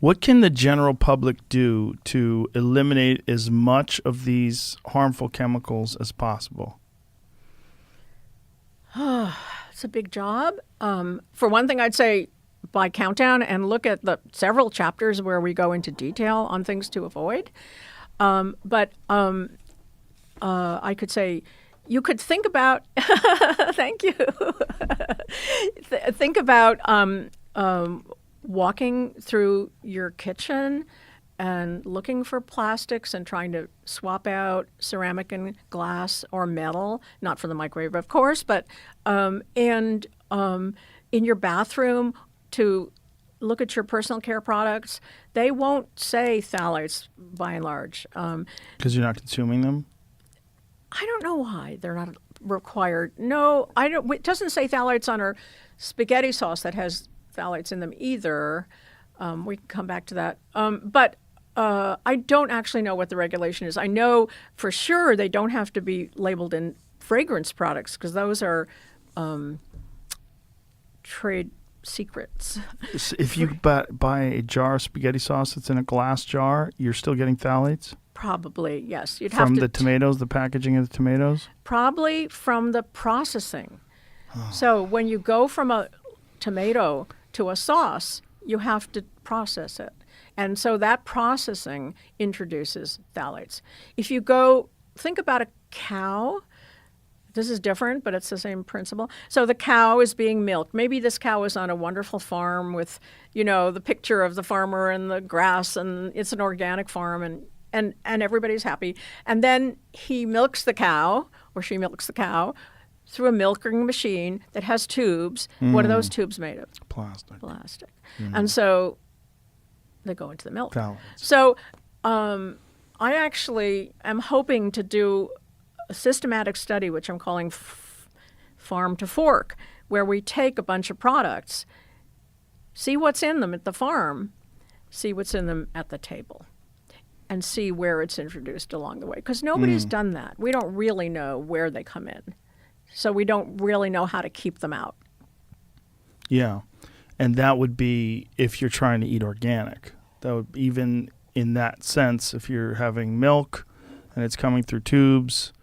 What can the general public do to eliminate as much of these harmful chemicals as possible? It's a big job. For one thing, I'd say by countdown and look at the several chapters where we go into detail on things to avoid. But I could say you could think about, thank you, think about walking through your kitchen and looking for plastics and trying to swap out ceramic and glass or metal, not for the microwave, of course, but and in your bathroom to look at your personal care products. They won't say phthalates by and large. Because you're not consuming them? I don't know why they're not required. No, I don't. It doesn't say phthalates on our spaghetti sauce that has phthalates in them either. We can come back to that. But I don't actually know what the regulation is. I know for sure they don't have to be labeled in fragrance products because those are trade secrets. If you buy a jar of spaghetti sauce that's in a glass jar, you're still getting phthalates? Probably, yes. You'd From have to the tomatoes, the packaging of the tomatoes? Probably from the processing. So when you go from a tomato to a sauce, you have to process it. And so that processing introduces phthalates. If you go, think about a cow. This is different, but it's the same principle. So the cow is being milked. Maybe this cow is on a wonderful farm with, the picture of the farmer and the grass, and it's an organic farm, and everybody's happy. And then he milks the cow, or she milks the cow, through a milking machine that has tubes. What are those tubes made of? Plastic. And so they go into the milk. Phthalates. So I actually am hoping to do a systematic study, which I'm calling Farm to Fork, where we take a bunch of products, see what's in them at the farm, see what's in them at the table, and see where it's introduced along the way. Because nobody's done that. We don't really know where they come in. So we don't really know how to keep them out. Yeah. And that would be if you're trying to eat organic. That would, even in that sense, if you're having milk and it's coming through tubes,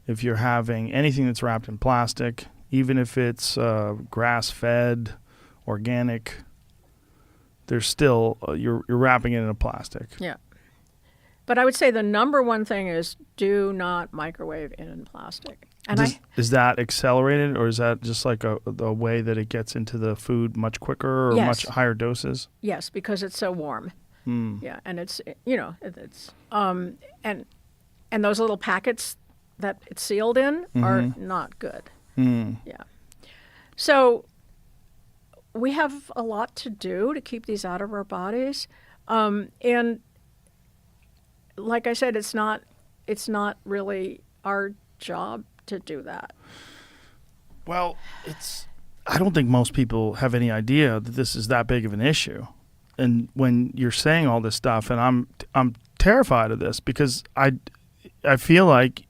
if you're having anything that's wrapped in plastic, even if it's grass-fed, organic, there's still, you're wrapping it in a plastic. Yeah. But I would say the number one thing is do not microwave in plastic. And is that accelerated, or is that just like a way that it gets into the food much quicker or much higher doses? Yes, because it's so warm. Yeah, and it's and those little packets that it's sealed in are not good. Yeah. So we have a lot to do to keep these out of our bodies, and like I said, it's not really our job to do that. Well, I don't think most people have any idea that this is that big of an issue. And when you're saying all this stuff, and I'm terrified of this because I feel like,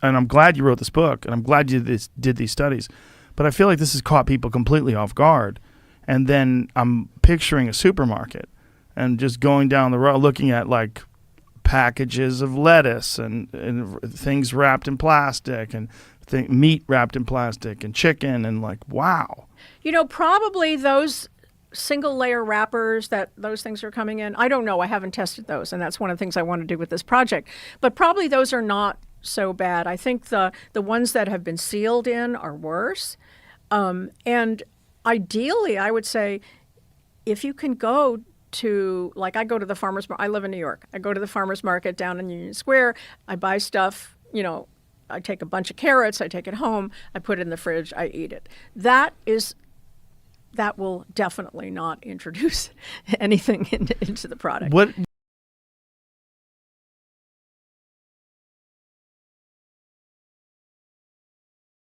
and I'm glad you wrote this book, and I'm glad you did these studies, but I feel like this has caught people completely off guard. And then I'm picturing a supermarket and just going down the road looking at like packages of lettuce and things wrapped in plastic and meat wrapped in plastic and chicken, and like, wow. Probably those single layer wrappers that those things are coming in, I don't know, I haven't tested those, and that's one of the things I want to do with this project, but probably those are not so bad. I think the ones that have been sealed in are worse, and ideally I would say if you can go to, like, I go to the farmer's market. I live in New York. I go to the farmer's market down in Union Square. I buy stuff, I take a bunch of carrots, I take it home, I put it in the fridge, I eat it. That will definitely not introduce anything into the product.